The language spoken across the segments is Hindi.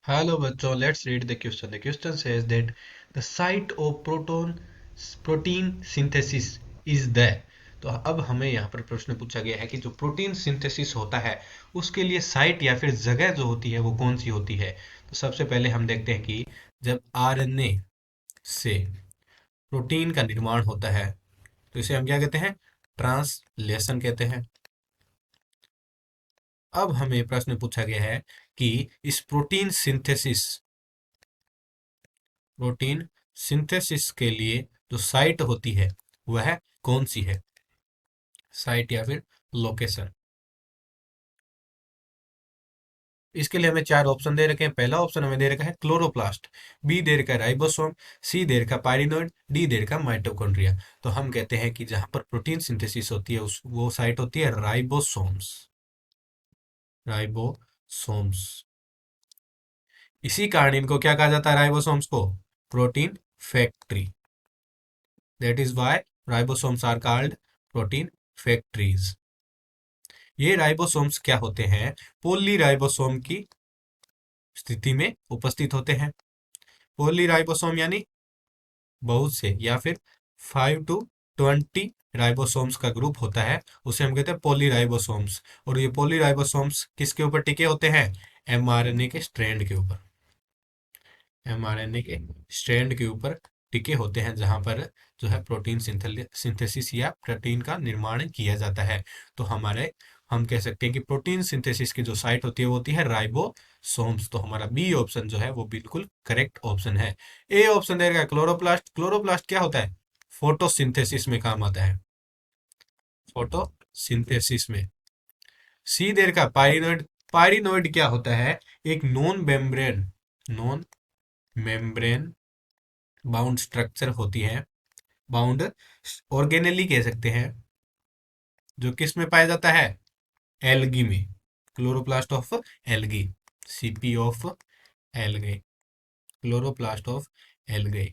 Hello बच्चों, let's read the question. The question says that the site of protein synthesis is the। तो अब हमें यहाँ पर प्रश्न पूछा गया है कि जो प्रोटीन सिंथेसिस होता है उसके लिए साइट या फिर जगह जो होती है वो कौन सी होती है। तो सबसे पहले हम देखते हैं कि जब आरएनए से प्रोटीन का निर्माण होता है तो इसे हम क्या कहते हैं, ट्रांसलेशन कहते हैं। अब हमें प्रश्न पूछा गया है कि इस प्रोटीन सिंथेसिस के लिए जो साइट होती है वह कौन सी है, साइट या फिर लोकेशन। इसके लिए हमें चार ऑप्शन दे रखे हैं। पहला ऑप्शन हमें दे रखा है क्लोरोप्लास्ट, बी दे रखा है राइबोसोम, सी दे रखा है पाइरिनोइड, डी दे रखा है माइटोकॉन्ड्रिया। तो हम कहते हैं कि जहां पर प्रोटीन सिंथेसिस होती है उस वो साइट होती है राइबोसोम्स। राइबोसोम्स। इसी कारण इनको क्या कहा जाता है, राइबोसोम्स को protein factory. That is why ribosomes are called protein factories. ये राइबोसोम्स क्या होते हैं, पॉलीराइबोसोम की स्थिति में उपस्थित होते हैं। पॉलीराइबोसोम यानी बहुत से या फिर 5 to 20 राइबोसोम्स का ग्रुप होता है, उसे हम कहते हैं पॉलीराइबोसोम्स। और ये पॉलीराइबोसोम्स किसके ऊपर टिके होते हैं, एमआरएनए के स्ट्रैंड के ऊपर। एमआरएनए के स्ट्रैंड के ऊपर टिके होते हैं जहां पर जो है प्रोटीन सिंथेसिस या प्रोटीन का निर्माण किया जाता है। तो हम कह सकते हैं कि प्रोटीन सिंथेसिस की जो साइट होती है वो होती है राइबोसोम्स। तो हमारा बी ऑप्शन जो है वो बिल्कुल करेक्ट ऑप्शन है। ए ऑप्शन दे रखा है क्लोरोप्लास्ट। क्लोरोप्लास्ट क्या होता है, फोटोसिंथेसिस में काम आता है, फोटोसिंथेसिस में। सी दे रखा है पाइरिनोइड। पाइरिनोइड क्या होता है, एक नॉन मेम्ब्रेन बाउंड स्ट्रक्चर होती है, बाउंड ऑर्गेनेली कह सकते हैं, जो किस में पाया जाता है, एल्गी में। Chloroplast of algae, CP of algae, chloroplast of algae.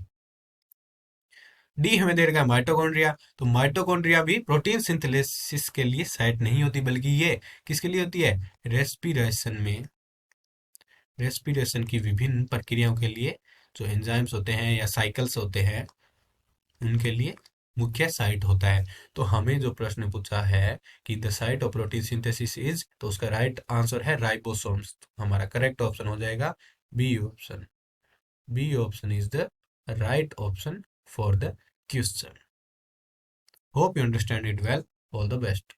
D हमें दे रखा है माइटोकॉन्ड्रिया। तो माइटोकॉन्ड्रिया भी प्रोटीन सिंथेसिस के लिए साइट नहीं होती, बल्कि ये किसके लिए होती है, रेस्पिरेशन में, रेस्पिरेशन की विभिन्न प्रक्रियाओं के लिए जो एंजाइम्स होते हैं या साइकिल्स होते हैं उनके लिए मुख्य साइट होता है। तो हमें जो प्रश्न पूछा है कि the site of protein synthesis is, तो उसका राइट आंसर है राइबोसोम्स। हमारा करेक्ट ऑप्शन हो जाएगा B option. B option is the right option for the question. Hope you understand it well. All the best.